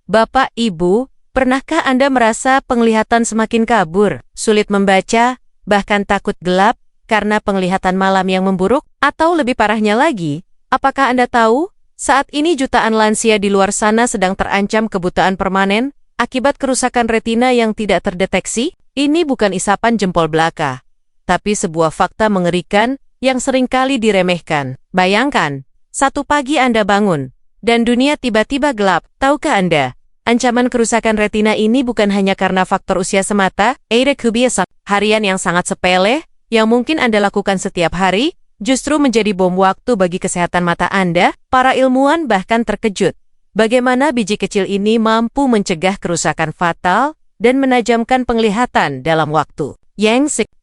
Bapak, Ibu, pernahkah Anda merasa penglihatan semakin kabur, sulit membaca, bahkan takut gelap karena penglihatan malam yang memburuk? Atau lebih parahnya lagi, apakah Anda tahu, saat ini jutaan lansia di luar sana sedang terancam kebutaan permanen akibat kerusakan retina yang tidak terdeteksi? Ini bukan isapan jempol belaka, tapi sebuah fakta mengerikan yang seringkali diremehkan. Bayangkan, satu pagi Anda bangun, dan dunia tiba-tiba gelap. Tahukah Anda, ancaman kerusakan retina ini bukan hanya karena faktor usia semata, harian yang sangat sepele, yang mungkin Anda lakukan setiap hari, justru menjadi bom waktu bagi kesehatan mata Anda. Para ilmuwan bahkan terkejut, bagaimana biji kecil ini mampu mencegah kerusakan fatal dan menajamkan penglihatan dalam waktu.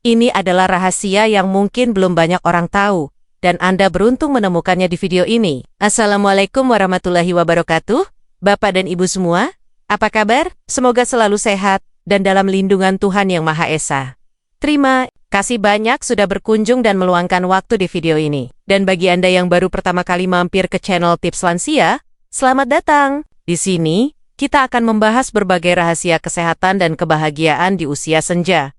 Ini adalah rahasia yang mungkin belum banyak orang tahu, dan Anda beruntung menemukannya di video ini. Assalamualaikum warahmatullahi wabarakatuh, Bapak dan Ibu semua. Apa kabar? Semoga selalu sehat dan dalam lindungan Tuhan Yang Maha Esa. Terima kasih banyak sudah berkunjung dan meluangkan waktu di video ini. Dan bagi Anda yang baru pertama kali mampir ke channel Tips Lansia, selamat datang. Di sini, kita akan membahas berbagai rahasia kesehatan dan kebahagiaan di usia senja.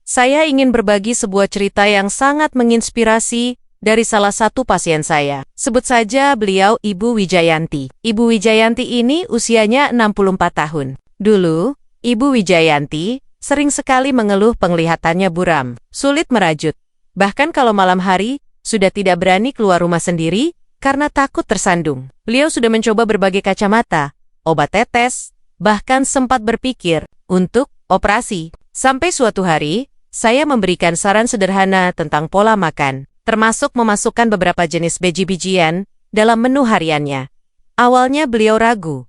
Saya ingin berbagi sebuah cerita yang sangat menginspirasi dari salah satu pasien saya. Sebut saja beliau Ibu Wijayanti. Ibu Wijayanti ini usianya 64 tahun. Dulu, Ibu Wijayanti sering sekali mengeluh penglihatannya buram, sulit merajut. Bahkan kalau malam hari, sudah tidak berani keluar rumah sendiri karena takut tersandung. Beliau sudah mencoba berbagai kacamata, obat tetes, bahkan sempat berpikir untuk operasi. Sampai suatu hari, saya memberikan saran sederhana tentang pola makan, termasuk memasukkan beberapa jenis biji-bijian dalam menu hariannya. Awalnya beliau ragu,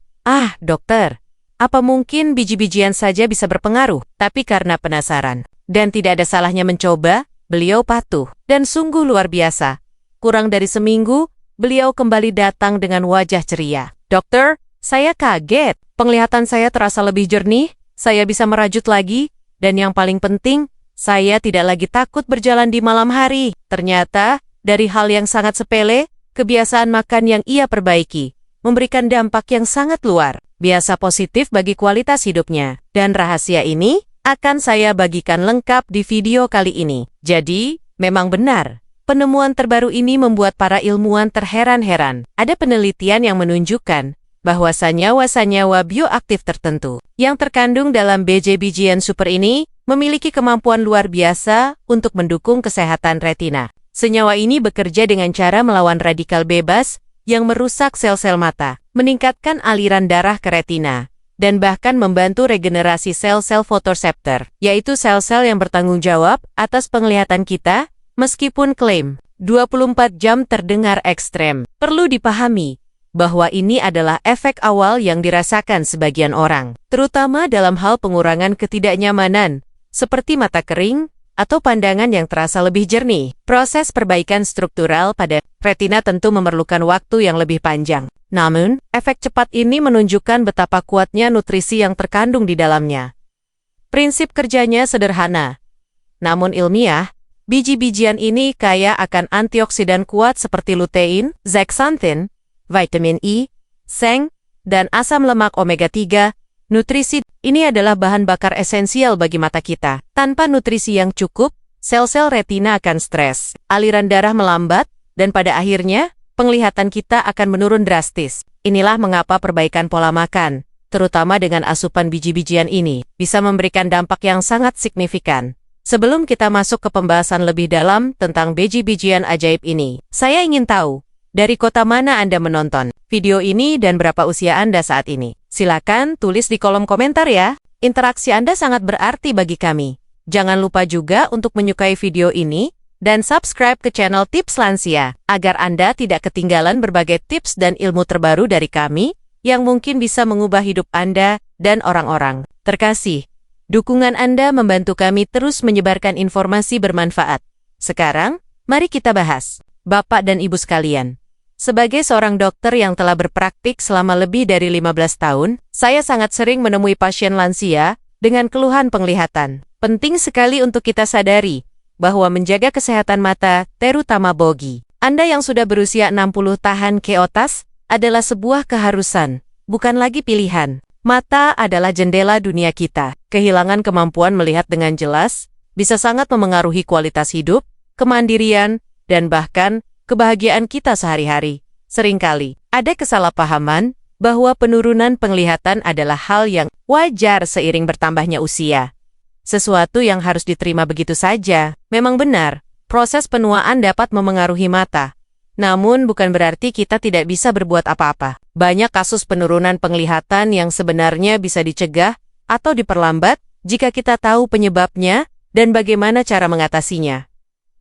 dokter, apa mungkin biji-bijian saja bisa berpengaruh? Tapi karena penasaran, dan tidak ada salahnya mencoba, beliau patuh. Dan sungguh luar biasa. Kurang dari seminggu, beliau kembali datang dengan wajah ceria. Dokter, saya kaget. Penglihatan saya terasa lebih jernih, saya bisa merajut lagi, dan yang paling penting, saya tidak lagi takut berjalan di malam hari. Ternyata, dari hal yang sangat sepele, kebiasaan makan yang ia perbaiki memberikan dampak yang sangat luar biasa positif bagi kualitas hidupnya. Dan rahasia ini akan saya bagikan lengkap di video kali ini. Jadi, memang benar, penemuan terbaru ini membuat para ilmuwan terheran-heran. Ada penelitian yang menunjukkan bahwa senyawa-senyawa bioaktif tertentu yang terkandung dalam biji-bijian super ini memiliki kemampuan luar biasa untuk mendukung kesehatan retina. Senyawa ini bekerja dengan cara melawan radikal bebas yang merusak sel-sel mata, meningkatkan aliran darah ke retina, dan bahkan membantu regenerasi sel-sel fotoreseptor, yaitu sel-sel yang bertanggung jawab atas penglihatan kita. Meskipun klaim 24 jam terdengar ekstrem, perlu dipahami bahwa ini adalah efek awal yang dirasakan sebagian orang, terutama dalam hal pengurangan ketidaknyamanan, seperti mata kering atau pandangan yang terasa lebih jernih. Proses perbaikan struktural pada retina tentu memerlukan waktu yang lebih panjang. Namun, efek cepat ini menunjukkan betapa kuatnya nutrisi yang terkandung di dalamnya. Prinsip kerjanya sederhana, namun ilmiah. Biji-bijian ini kaya akan antioksidan kuat seperti lutein, zeaxanthin, vitamin E, seng, dan asam lemak omega-3. Nutrisi ini adalah bahan bakar esensial bagi mata kita. Tanpa nutrisi yang cukup, sel-sel retina akan stres, aliran darah melambat, dan pada akhirnya, penglihatan kita akan menurun drastis. Inilah mengapa perbaikan pola makan, terutama dengan asupan biji-bijian ini, bisa memberikan dampak yang sangat signifikan. Sebelum kita masuk ke pembahasan lebih dalam tentang biji-bijian ajaib ini, saya ingin tahu, dari kota mana Anda menonton video ini dan berapa usia Anda saat ini? Silakan tulis di kolom komentar ya. Interaksi Anda sangat berarti bagi kami. Jangan lupa juga untuk menyukai video ini dan subscribe ke channel Tips Lansia agar Anda tidak ketinggalan berbagai tips dan ilmu terbaru dari kami yang mungkin bisa mengubah hidup Anda dan orang-orang terkasih. Dukungan Anda membantu kami terus menyebarkan informasi bermanfaat. Sekarang, mari kita bahas. Bapak dan Ibu sekalian, sebagai seorang dokter yang telah berpraktik selama lebih dari 15 tahun, saya sangat sering menemui pasien lansia dengan keluhan penglihatan. Penting sekali untuk kita sadari bahwa menjaga kesehatan mata, terutama bogi Anda yang sudah berusia 60 tahun ke atas, adalah sebuah keharusan, bukan lagi pilihan. Mata adalah jendela dunia kita. Kehilangan kemampuan melihat dengan jelas bisa sangat memengaruhi kualitas hidup, kemandirian, dan bahkan kebahagiaan kita sehari-hari. Seringkali ada kesalahpahaman bahwa penurunan penglihatan adalah hal yang wajar seiring bertambahnya usia. Sesuatu yang harus diterima begitu saja. Memang benar, proses penuaan dapat memengaruhi mata. Namun bukan berarti kita tidak bisa berbuat apa-apa. Banyak kasus penurunan penglihatan yang sebenarnya bisa dicegah atau diperlambat jika kita tahu penyebabnya dan bagaimana cara mengatasinya.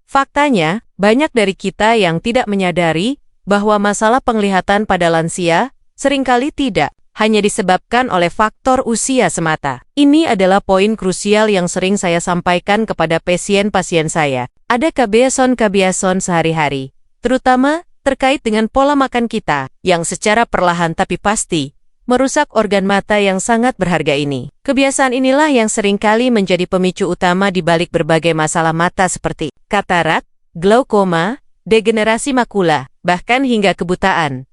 Faktanya, banyak dari kita yang tidak menyadari bahwa masalah penglihatan pada lansia seringkali tidak hanya disebabkan oleh faktor usia semata. Ini adalah poin krusial yang sering saya sampaikan kepada pasien-pasien saya. Ada kebiasaan-kebiasaan sehari-hari, terutama terkait dengan pola makan kita, yang secara perlahan tapi pasti merusak organ mata yang sangat berharga ini. Kebiasaan inilah yang seringkali menjadi pemicu utama di balik berbagai masalah mata seperti katarak, glaukoma, degenerasi makula, bahkan hingga kebutaan.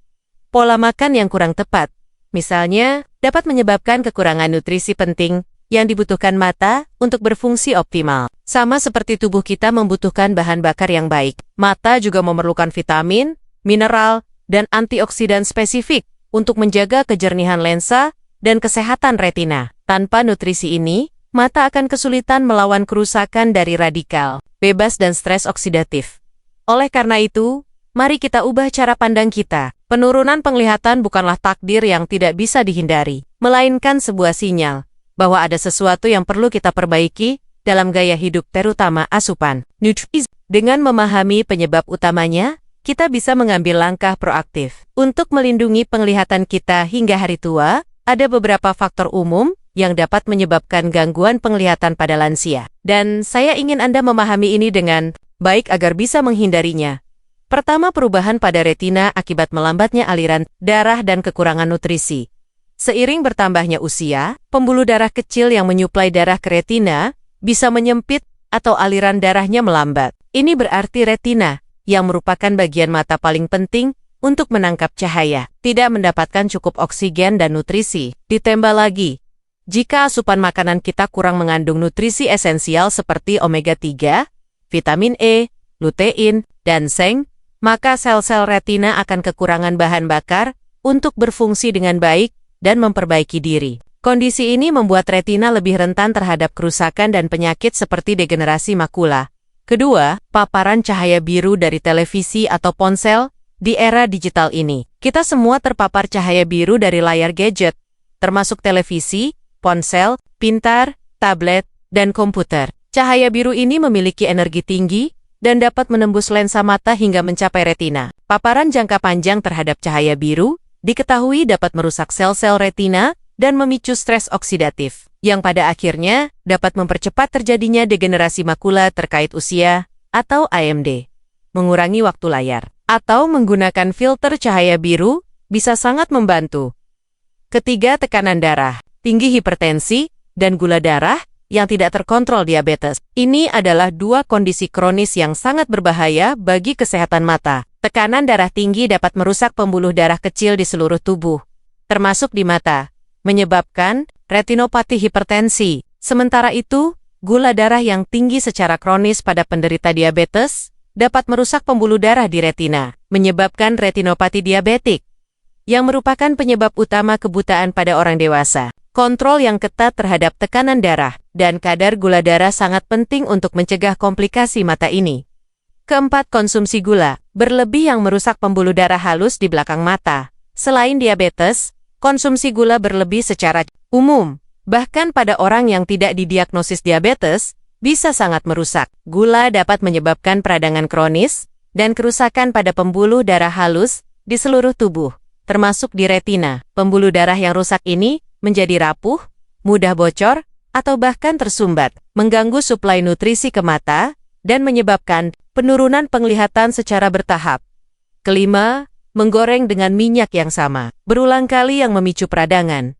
Pola makan yang kurang tepat, misalnya, dapat menyebabkan kekurangan nutrisi penting yang dibutuhkan mata untuk berfungsi optimal. Sama seperti tubuh kita membutuhkan bahan bakar yang baik, mata juga memerlukan vitamin, mineral, dan antioksidan spesifik untuk menjaga kejernihan lensa dan kesehatan retina. Tanpa nutrisi ini, mata akan kesulitan melawan kerusakan dari radikal bebas dan stres oksidatif. Oleh karena itu, mari kita ubah cara pandang kita. Penurunan penglihatan bukanlah takdir yang tidak bisa dihindari, melainkan sebuah sinyal bahwa ada sesuatu yang perlu kita perbaiki dalam gaya hidup, terutama asupan nutrisi. Dengan memahami penyebab utamanya, kita bisa mengambil langkah proaktif. Untuk melindungi penglihatan kita hingga hari tua, ada beberapa faktor umum yang dapat menyebabkan gangguan penglihatan pada lansia. Dan saya ingin Anda memahami ini dengan baik agar bisa menghindarinya. Pertama, perubahan pada retina akibat melambatnya aliran darah dan kekurangan nutrisi. Seiring bertambahnya usia, pembuluh darah kecil yang menyuplai darah ke retina bisa menyempit atau aliran darahnya melambat. Ini berarti retina, yang merupakan bagian mata paling penting untuk menangkap cahaya, tidak mendapatkan cukup oksigen dan nutrisi. Ditambah lagi, jika asupan makanan kita kurang mengandung nutrisi esensial seperti omega-3, vitamin E, lutein, dan seng, maka sel-sel retina akan kekurangan bahan bakar untuk berfungsi dengan baik dan memperbaiki diri. Kondisi ini membuat retina lebih rentan terhadap kerusakan dan penyakit seperti degenerasi makula. Kedua, paparan cahaya biru dari televisi atau ponsel. Di era digital ini, kita semua terpapar cahaya biru dari layar gadget, termasuk televisi, ponsel, pintar, tablet, dan komputer. Cahaya biru ini memiliki energi tinggi dan dapat menembus lensa mata hingga mencapai retina. Paparan jangka panjang terhadap cahaya biru diketahui dapat merusak sel-sel retina dan memicu stres oksidatif, yang pada akhirnya dapat mempercepat terjadinya degenerasi makula terkait usia atau AMD. Mengurangi waktu layar atau menggunakan filter cahaya biru bisa sangat membantu. Ketiga, tekanan darah, tinggi hipertensi, dan gula darah yang tidak terkontrol diabetes. Ini adalah dua kondisi kronis yang sangat berbahaya bagi kesehatan mata. Tekanan darah tinggi dapat merusak pembuluh darah kecil di seluruh tubuh, termasuk di mata, menyebabkan retinopati hipertensi. Sementara itu, gula darah yang tinggi secara kronis pada penderita diabetes dapat merusak pembuluh darah di retina, menyebabkan retinopati diabetik, yang merupakan penyebab utama kebutaan pada orang dewasa. Kontrol yang ketat terhadap tekanan darah dan kadar gula darah sangat penting untuk mencegah komplikasi mata ini. Keempat, konsumsi gula berlebih yang merusak pembuluh darah halus di belakang mata. Selain diabetes, konsumsi gula berlebih secara umum, bahkan pada orang yang tidak didiagnosis diabetes, bisa sangat merusak. Gula dapat menyebabkan peradangan kronis dan kerusakan pada pembuluh darah halus di seluruh tubuh, termasuk di retina. Pembuluh darah yang rusak ini menjadi rapuh, mudah bocor, atau bahkan tersumbat, mengganggu suplai nutrisi ke mata, dan menyebabkan penurunan penglihatan secara bertahap. Kelima, menggoreng dengan minyak yang sama, berulang kali yang memicu peradangan.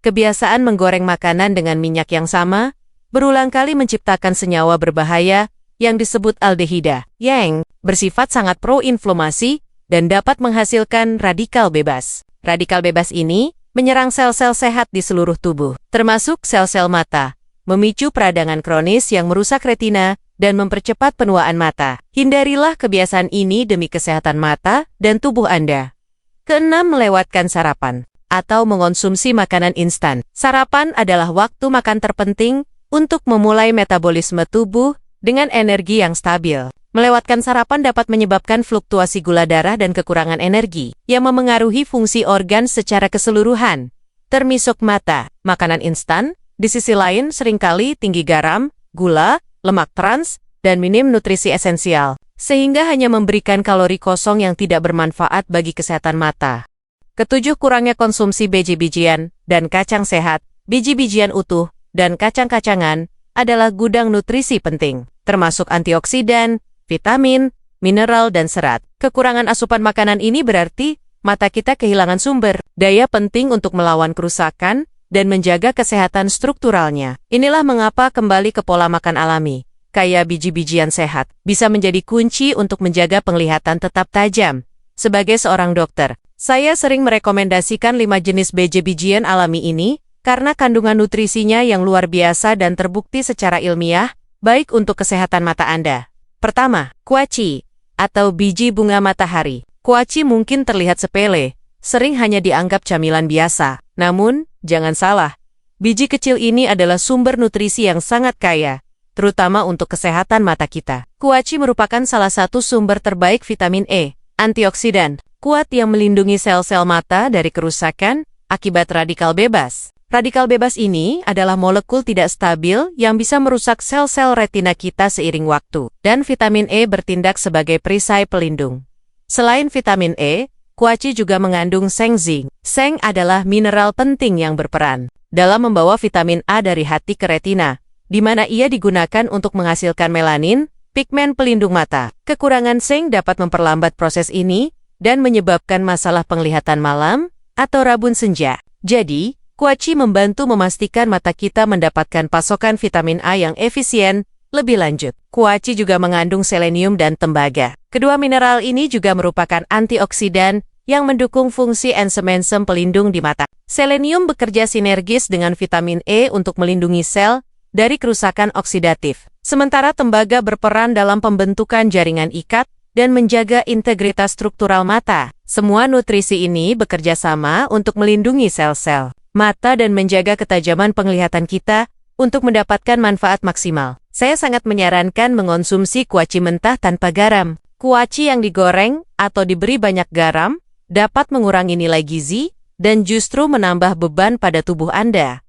Kebiasaan menggoreng makanan dengan minyak yang sama, berulang kali menciptakan senyawa berbahaya yang disebut aldehida, yang bersifat sangat pro-inflamasi dan dapat menghasilkan radikal bebas. Radikal bebas ini menyerang sel-sel sehat di seluruh tubuh, termasuk sel-sel mata, memicu peradangan kronis yang merusak retina dan mempercepat penuaan mata. Hindarilah kebiasaan ini demi kesehatan mata dan tubuh Anda. Keenam, melewatkan sarapan atau mengonsumsi makanan instan. Sarapan adalah waktu makan terpenting untuk memulai metabolisme tubuh dengan energi yang stabil. Melewatkan sarapan dapat menyebabkan fluktuasi gula darah dan kekurangan energi yang memengaruhi fungsi organ secara keseluruhan, termasuk mata. Makanan instan, di sisi lain, seringkali tinggi garam, gula, lemak trans, dan minim nutrisi esensial, sehingga hanya memberikan kalori kosong yang tidak bermanfaat bagi kesehatan mata. Ketujuh, kurangnya konsumsi biji-bijian dan kacang sehat. Biji-bijian utuh dan kacang-kacangan adalah gudang nutrisi penting, termasuk antioksidan, vitamin, mineral, dan serat. Kekurangan asupan makanan ini berarti mata kita kehilangan sumber daya penting untuk melawan kerusakan dan menjaga kesehatan strukturalnya. Inilah mengapa kembali ke pola makan alami, kaya biji-bijian sehat, bisa menjadi kunci untuk menjaga penglihatan tetap tajam. Sebagai seorang dokter, saya sering merekomendasikan 5 jenis biji-bijian alami ini karena kandungan nutrisinya yang luar biasa dan terbukti secara ilmiah, baik untuk kesehatan mata Anda. Pertama, kuaci, atau biji bunga matahari. Kuaci mungkin terlihat sepele, sering hanya dianggap camilan biasa. Namun, jangan salah, biji kecil ini adalah sumber nutrisi yang sangat kaya, terutama untuk kesehatan mata kita. Kuaci merupakan salah satu sumber terbaik vitamin E, antioksidan, kuat yang melindungi sel-sel mata dari kerusakan akibat radikal bebas. Radikal bebas ini adalah molekul tidak stabil yang bisa merusak sel-sel retina kita seiring waktu, dan vitamin E bertindak sebagai perisai pelindung. Selain vitamin E, kuaci juga mengandung seng zinc. Seng adalah mineral penting yang berperan dalam membawa vitamin A dari hati ke retina, di mana ia digunakan untuk menghasilkan melanin, pigmen pelindung mata. Kekurangan seng dapat memperlambat proses ini dan menyebabkan masalah penglihatan malam atau rabun senja. Jadi, kuaci membantu memastikan mata kita mendapatkan pasokan vitamin A yang efisien. Lebih lanjut, kuaci juga mengandung selenium dan tembaga. Kedua mineral ini juga merupakan antioksidan yang mendukung fungsi enzim-enzim pelindung di mata. Selenium bekerja sinergis dengan vitamin E untuk melindungi sel dari kerusakan oksidatif. Sementara tembaga berperan dalam pembentukan jaringan ikat dan menjaga integritas struktural mata. Semua nutrisi ini bekerja sama untuk melindungi sel-sel mata dan menjaga ketajaman penglihatan kita untuk mendapatkan manfaat maksimal. Saya sangat menyarankan mengonsumsi kuaci mentah tanpa garam. Kuaci yang digoreng atau diberi banyak garam dapat mengurangi nilai gizi dan justru menambah beban pada tubuh Anda.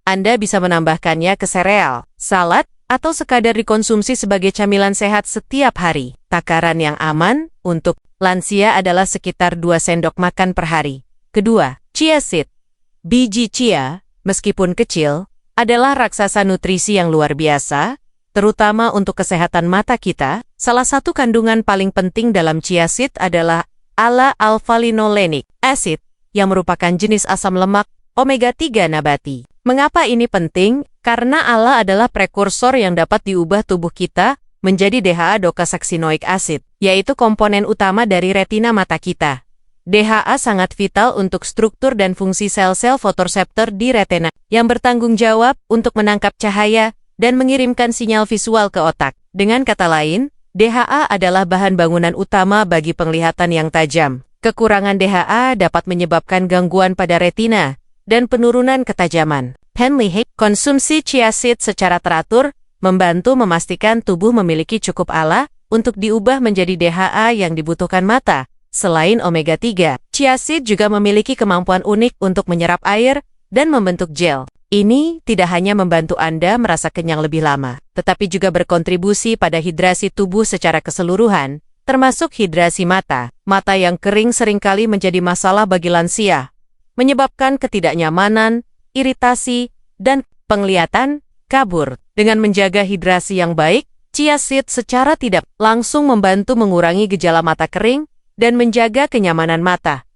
Anda bisa menambahkannya ke sereal, salad, atau sekadar dikonsumsi sebagai camilan sehat setiap hari. Takaran yang aman untuk lansia adalah sekitar 2 sendok makan per hari. Kedua, chia seed. Biji chia, meskipun kecil, adalah raksasa nutrisi yang luar biasa, terutama untuk kesehatan mata kita. Salah satu kandungan paling penting dalam chia seed adalah alpha-linolenic acid, yang merupakan jenis asam lemak omega-3 nabati. Mengapa ini penting? Karena ALA adalah prekursor yang dapat diubah tubuh kita menjadi DHA-docosahexaenoic acid, yaitu komponen utama dari retina mata kita. DHA sangat vital untuk struktur dan fungsi sel-sel fotoreseptor di retina, yang bertanggung jawab untuk menangkap cahaya dan mengirimkan sinyal visual ke otak. Dengan kata lain, DHA adalah bahan bangunan utama bagi penglihatan yang tajam. Kekurangan DHA dapat menyebabkan gangguan pada retina dan penurunan ketajaman. Henley Hay, konsumsi chia seed secara teratur membantu memastikan tubuh memiliki cukup ALA untuk diubah menjadi DHA yang dibutuhkan mata. Selain omega-3, chia seed juga memiliki kemampuan unik untuk menyerap air dan membentuk gel. Ini tidak hanya membantu Anda merasa kenyang lebih lama, tetapi juga berkontribusi pada hidrasi tubuh secara keseluruhan, termasuk hidrasi mata. Mata yang kering seringkali menjadi masalah bagi lansia, menyebabkan ketidaknyamanan, iritasi, dan penglihatan kabur. Dengan menjaga hidrasi yang baik, chia seed secara tidak langsung membantu mengurangi gejala mata kering dan menjaga kenyamanan mata.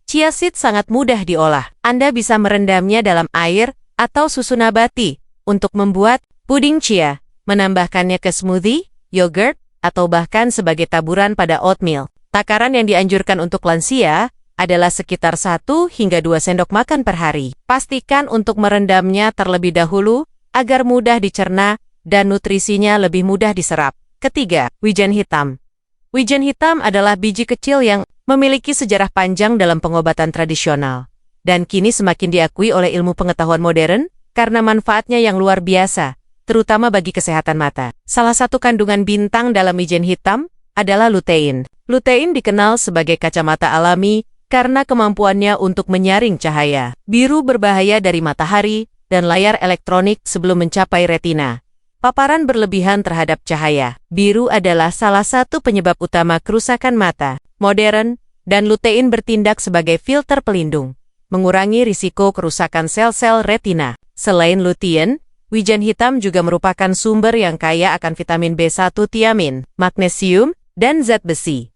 Chia seed sangat mudah diolah. Anda bisa merendamnya dalam air atau susu nabati untuk membuat puding chia, menambahkannya ke smoothie, yogurt, atau bahkan sebagai taburan pada oatmeal. Takaran yang dianjurkan untuk lansia adalah sekitar 1 hingga 2 sendok makan per hari. Pastikan untuk merendamnya terlebih dahulu agar mudah dicerna dan nutrisinya lebih mudah diserap. Ketiga, wijen hitam. Wijen hitam adalah biji kecil yang memiliki sejarah panjang dalam pengobatan tradisional dan kini semakin diakui oleh ilmu pengetahuan modern karena manfaatnya yang luar biasa, terutama bagi kesehatan mata. Salah satu kandungan bintang dalam wijen hitam adalah lutein. Lutein dikenal sebagai kacamata alami karena kemampuannya untuk menyaring cahaya biru berbahaya dari matahari dan layar elektronik sebelum mencapai retina. Paparan berlebihan terhadap cahaya biru adalah salah satu penyebab utama kerusakan mata modern, dan lutein bertindak sebagai filter pelindung, mengurangi risiko kerusakan sel-sel retina. Selain lutein, wijen hitam juga merupakan sumber yang kaya akan vitamin B1 tiamin, magnesium, dan zat besi.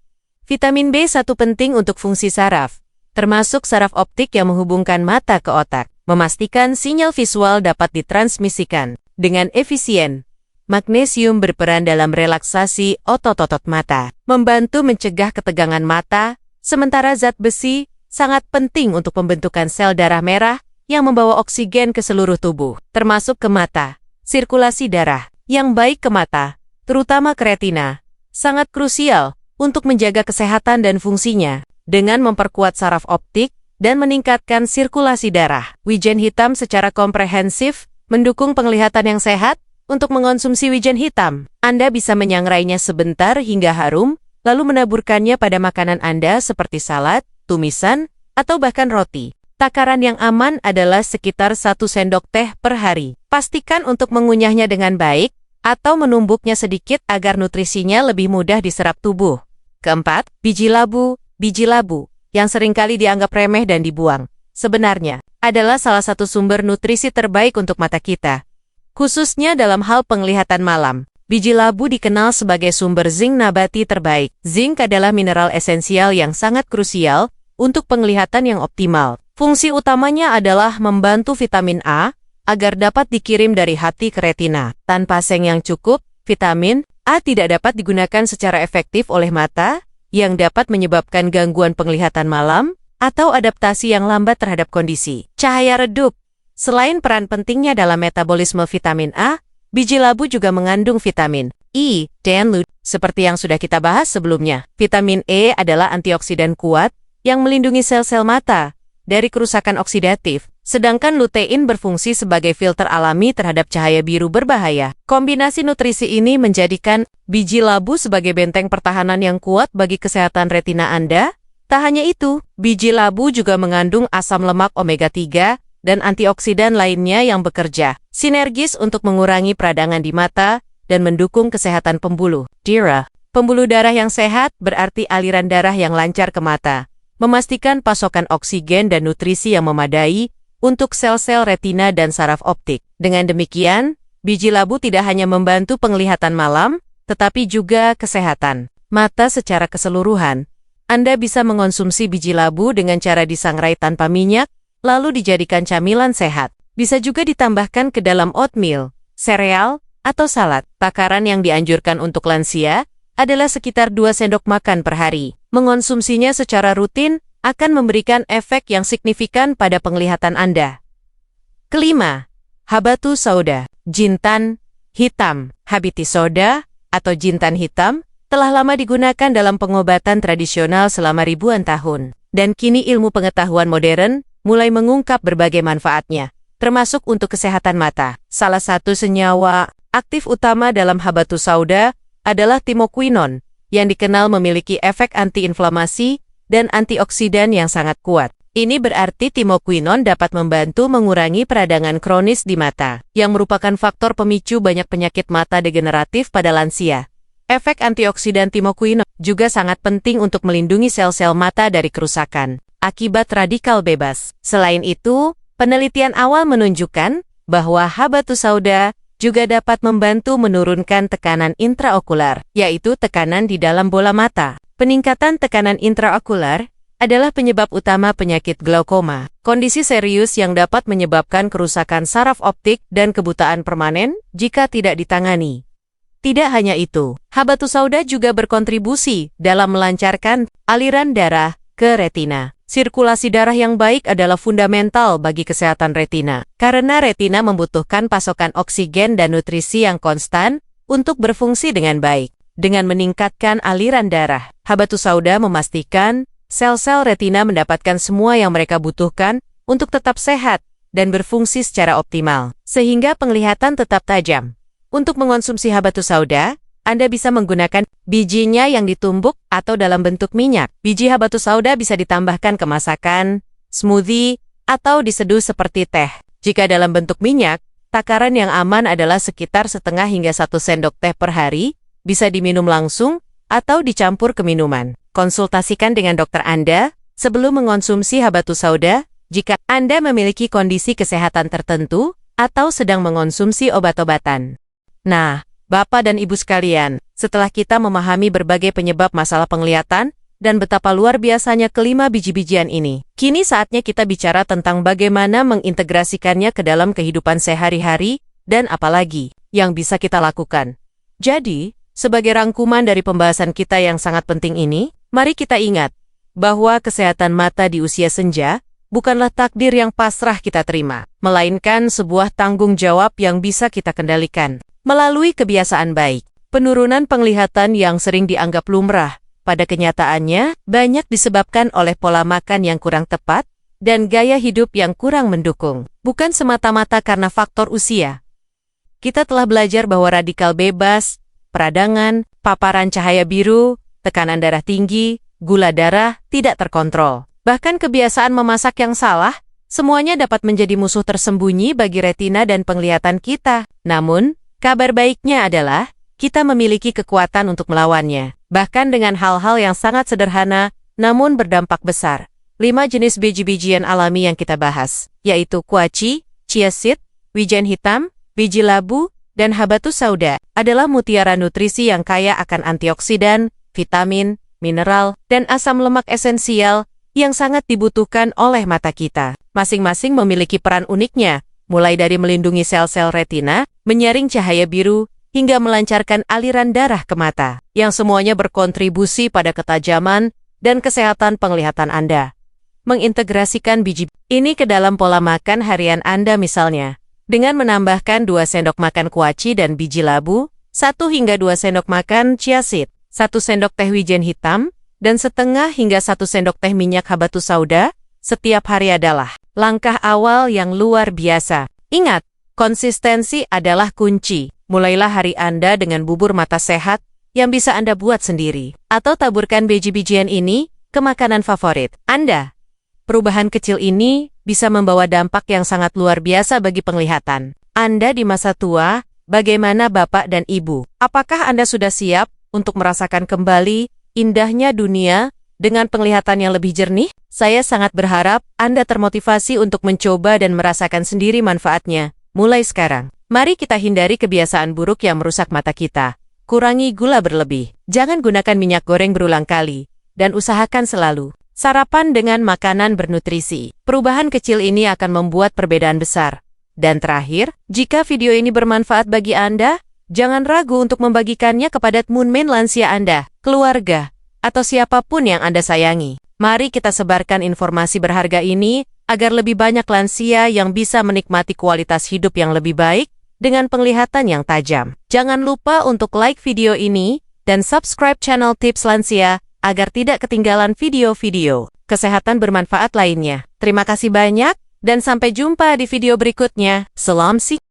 Vitamin B1 penting untuk fungsi saraf, termasuk saraf optik yang menghubungkan mata ke otak, memastikan sinyal visual dapat ditransmisikan dengan efisien. Magnesium berperan dalam relaksasi otot-otot mata, membantu mencegah ketegangan mata, sementara zat besi sangat penting untuk pembentukan sel darah merah yang membawa oksigen ke seluruh tubuh, termasuk ke mata. Sirkulasi darah yang baik ke mata, terutama ke retina, sangat krusial untuk menjaga kesehatan dan fungsinya, dengan memperkuat saraf optik dan meningkatkan sirkulasi darah. Wijen hitam secara komprehensif mendukung penglihatan yang sehat. Untuk mengonsumsi wijen hitam, Anda bisa menyangrainya sebentar hingga harum, lalu menaburkannya pada makanan Anda seperti salad, tumisan, atau bahkan roti. Takaran yang aman adalah sekitar 1 sendok teh per hari. Pastikan untuk mengunyahnya dengan baik, atau menumbuknya sedikit agar nutrisinya lebih mudah diserap tubuh. Keempat, biji labu. Biji labu, yang seringkali dianggap remeh dan dibuang, sebenarnya adalah salah satu sumber nutrisi terbaik untuk mata kita. Khususnya dalam hal penglihatan malam, biji labu dikenal sebagai sumber zinc nabati terbaik. Zinc adalah mineral esensial yang sangat krusial untuk penglihatan yang optimal. Fungsi utamanya adalah membantu vitamin A agar dapat dikirim dari hati ke retina. Tanpa seng yang cukup, vitamin A tidak dapat digunakan secara efektif oleh mata, yang dapat menyebabkan gangguan penglihatan malam atau adaptasi yang lambat terhadap kondisi cahaya redup. Selain peran pentingnya dalam metabolisme vitamin A, biji labu juga mengandung vitamin E dan lutein. Seperti yang sudah kita bahas sebelumnya, vitamin E adalah antioksidan kuat yang melindungi sel-sel mata dari kerusakan oksidatif, sedangkan lutein berfungsi sebagai filter alami terhadap cahaya biru berbahaya. Kombinasi nutrisi ini menjadikan biji labu sebagai benteng pertahanan yang kuat bagi kesehatan retina Anda. Tak hanya itu, biji labu juga mengandung asam lemak omega 3 dan antioksidan lainnya yang bekerja sinergis untuk mengurangi peradangan di mata dan mendukung kesehatan pembuluh darah. Pembuluh darah yang sehat berarti aliran darah yang lancar ke mata, memastikan pasokan oksigen dan nutrisi yang memadai untuk sel-sel retina dan saraf optik. Dengan demikian, biji labu tidak hanya membantu penglihatan malam, tetapi juga kesehatan mata secara keseluruhan. Anda bisa mengonsumsi biji labu dengan cara disangrai tanpa minyak, lalu dijadikan camilan sehat. Bisa juga ditambahkan ke dalam oatmeal, sereal, atau salad. Takaran yang dianjurkan untuk lansia adalah sekitar 2 sendok makan per hari. Mengonsumsinya secara rutin akan memberikan efek yang signifikan pada penglihatan Anda. Kelima, habatus sauda, jintan hitam. Habatus sauda atau jintan hitam telah lama digunakan dalam pengobatan tradisional selama ribuan tahun. Dan kini ilmu pengetahuan modern mulai mengungkap berbagai manfaatnya, termasuk untuk kesehatan mata. Salah satu senyawa aktif utama dalam habatus sauda adalah timokuinon, yang dikenal memiliki efek antiinflamasi dan antioksidan yang sangat kuat. Ini berarti timokuinon dapat membantu mengurangi peradangan kronis di mata, yang merupakan faktor pemicu banyak penyakit mata degeneratif pada lansia. Efek antioksidan timokuinon juga sangat penting untuk melindungi sel-sel mata dari kerusakan akibat radikal bebas. Selain itu, penelitian awal menunjukkan bahwa habatus sauda juga dapat membantu menurunkan tekanan intraokular, yaitu tekanan di dalam bola mata. Peningkatan tekanan intraokular adalah penyebab utama penyakit glaukoma, kondisi serius yang dapat menyebabkan kerusakan saraf optik dan kebutaan permanen jika tidak ditangani. Tidak hanya itu, habatus sauda juga berkontribusi dalam melancarkan aliran darah ke retina. Sirkulasi darah yang baik adalah fundamental bagi kesehatan retina, karena retina membutuhkan pasokan oksigen dan nutrisi yang konstan untuk berfungsi dengan baik. Dengan meningkatkan aliran darah, Habatus Sauda memastikan sel-sel retina mendapatkan semua yang mereka butuhkan untuk tetap sehat dan berfungsi secara optimal, sehingga penglihatan tetap tajam. Untuk mengonsumsi Habatus Sauda, Anda bisa menggunakan bijinya yang ditumbuk atau dalam bentuk minyak. Biji Habatus Sauda bisa ditambahkan ke masakan, smoothie, atau diseduh seperti teh. Jika dalam bentuk minyak, takaran yang aman adalah sekitar setengah hingga 1 sendok teh per hari, bisa diminum langsung atau dicampur ke minuman. Konsultasikan dengan dokter Anda sebelum mengonsumsi Habatus Sauda jika Anda memiliki kondisi kesehatan tertentu atau sedang mengonsumsi obat-obatan. Nah, Bapak dan Ibu sekalian, setelah kita memahami berbagai penyebab masalah penglihatan dan betapa luar biasanya kelima biji-bijian ini, kini saatnya kita bicara tentang bagaimana mengintegrasikannya ke dalam kehidupan sehari-hari dan apalagi yang bisa kita lakukan. Jadi, sebagai rangkuman dari pembahasan kita yang sangat penting ini, mari kita ingat bahwa kesehatan mata di usia senja bukanlah takdir yang pasrah kita terima, melainkan sebuah tanggung jawab yang bisa kita kendalikan. Melalui kebiasaan baik, penurunan penglihatan yang sering dianggap lumrah, pada kenyataannya banyak disebabkan oleh pola makan yang kurang tepat dan gaya hidup yang kurang mendukung, bukan semata-mata karena faktor usia. Kita telah belajar bahwa radikal bebas, peradangan, paparan cahaya biru, tekanan darah tinggi, gula darah tidak terkontrol. Bahkan kebiasaan memasak yang salah, semuanya dapat menjadi musuh tersembunyi bagi retina dan penglihatan kita. Namun, kabar baiknya adalah, kita memiliki kekuatan untuk melawannya. Bahkan dengan hal-hal yang sangat sederhana, namun berdampak besar. 5 jenis biji-bijian alami yang kita bahas, yaitu kuaci, chia seed, wijen hitam, biji labu, dan Habatus Sauda, adalah mutiara nutrisi yang kaya akan antioksidan, vitamin, mineral, dan asam lemak esensial yang sangat dibutuhkan oleh mata kita. Masing-masing memiliki peran uniknya, mulai dari melindungi sel-sel retina, menyaring cahaya biru, hingga melancarkan aliran darah ke mata, yang semuanya berkontribusi pada ketajaman dan kesehatan penglihatan Anda. Mengintegrasikan biji ini ke dalam pola makan harian Anda misalnya, dengan menambahkan 2 sendok makan kuaci dan biji labu, 1 hingga 2 sendok makan chia seed, 1 sendok teh wijen hitam, dan setengah hingga 1 sendok teh minyak Habatus Sauda, setiap hari adalah langkah awal yang luar biasa. Ingat, konsistensi adalah kunci. Mulailah hari Anda dengan bubur mata sehat yang bisa Anda buat sendiri. Atau taburkan biji-bijian ini ke makanan favorit Anda. Perubahan kecil ini bisa membawa dampak yang sangat luar biasa bagi penglihatan Anda di masa tua. Bagaimana Bapak dan Ibu? Apakah Anda sudah siap untuk merasakan kembali indahnya dunia dengan penglihatan yang lebih jernih? Saya sangat berharap Anda termotivasi untuk mencoba dan merasakan sendiri manfaatnya. Mulai sekarang, mari kita hindari kebiasaan buruk yang merusak mata kita. Kurangi gula berlebih, jangan gunakan minyak goreng berulang kali, dan usahakan selalu sarapan dengan makanan bernutrisi. Perubahan kecil ini akan membuat perbedaan besar. Dan terakhir, jika video ini bermanfaat bagi Anda, jangan ragu untuk membagikannya kepada teman lansia Anda, keluarga, atau siapapun yang Anda sayangi. Mari kita sebarkan informasi berharga ini agar lebih banyak lansia yang bisa menikmati kualitas hidup yang lebih baik dengan penglihatan yang tajam. Jangan lupa untuk like video ini dan subscribe channel Tips Lansia agar tidak ketinggalan video-video kesehatan bermanfaat lainnya. Terima kasih banyak dan sampai jumpa di video berikutnya. Salam si